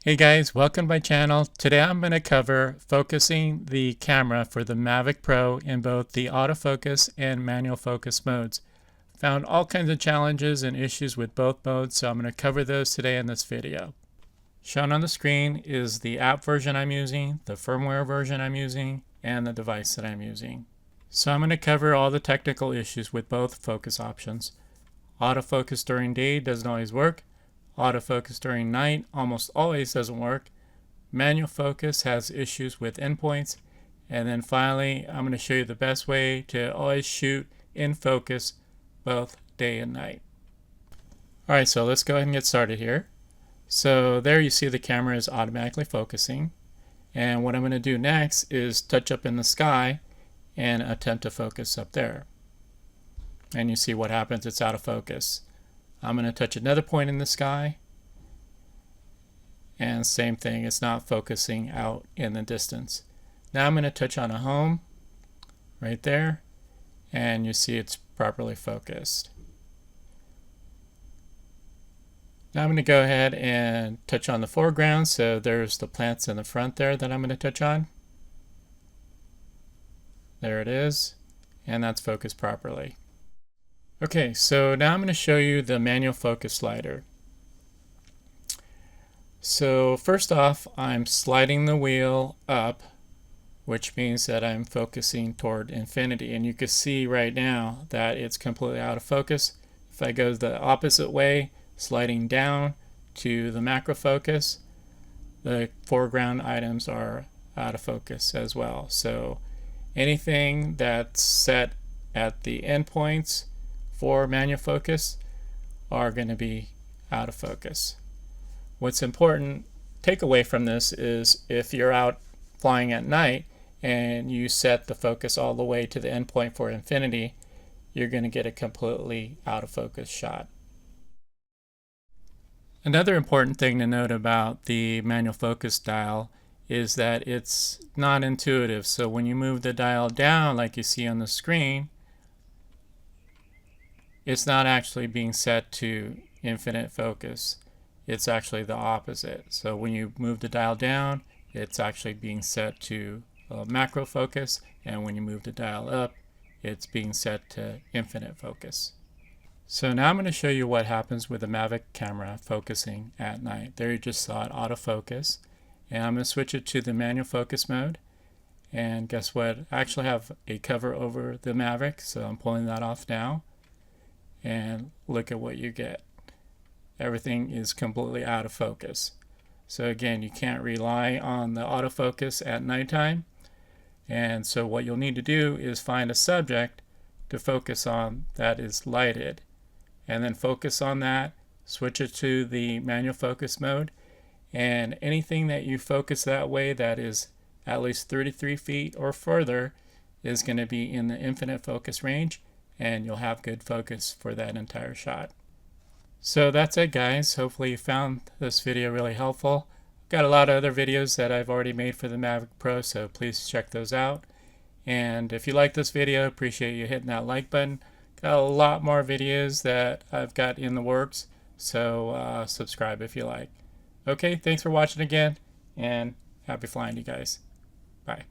Hey guys, welcome to my channel. Today I'm going to cover focusing the camera for the Mavic Pro in both the autofocus and manual focus modes. Found all kinds of challenges and issues with both modes, so I'm going to cover those today in this video. Shown on the screen is the app version I'm using, the firmware version I'm using, and the device that I'm using. So I'm going to cover all the technical issues with both focus options. Autofocus during day doesn't always work. Autofocus during night almost always doesn't work. Manual focus has issues with endpoints. And then finally, I'm going to show you the best way to always shoot in focus both day and night. Alright, so let's go ahead and get started here. So there you see the camera is automatically focusing. And what I'm going to do next is touch up in the sky and attempt to focus up there. And you see what happens, it's out of focus. I'm going to touch another point in the sky, and same thing, it's not focusing out in the distance. Now I'm going to touch on a home right there, and you see it's properly focused. Now I'm going to go ahead and touch on the foreground, so there's the plants in the front there that I'm going to touch on. There it is, and that's focused properly. Okay, so now I'm going to show you the manual focus slider. So first off, I'm sliding the wheel up, which means that I'm focusing toward infinity. And you can see right now that it's completely out of focus. If I go the opposite way, sliding down to the macro focus, the foreground items are out of focus as well. So anything that's set at the endpoints for manual focus are going to be out of focus. What's important takeaway from this is if you're out flying at night and you set the focus all the way to the endpoint for infinity, you're going to get a completely out of focus shot. Another important thing to note about the manual focus dial is that it's not intuitive. So when you move the dial down like you see on the screen, it's not actually being set to infinite focus. It's actually the opposite. So when you move the dial down, it's actually being set to macro focus, and when you move the dial up, it's being set to infinite focus. So now I'm going to show you what happens with the Mavic camera focusing at night. There you just saw it autofocus, and I'm going to switch it to the manual focus mode. And guess what? I actually have a cover over the Mavic, so I'm pulling that off now. And look at what you get. Everything is completely out of focus. So again, you can't rely on the autofocus at nighttime. And so what you'll need to do is find a subject to focus on that is lighted. And then focus on that, switch it to the manual focus mode. And anything that you focus that way that is at least 33 feet or further is going to be in the infinite focus range, and you'll have good focus for that entire shot. So that's it guys, hopefully you found this video really helpful. I've got a lot of other videos that I've already made for the Mavic Pro, so please check those out. And if you like this video, appreciate you hitting that like button. Got a lot more videos that I've got in the works, so subscribe if you like. Okay, thanks for watching again, and happy flying you guys. Bye.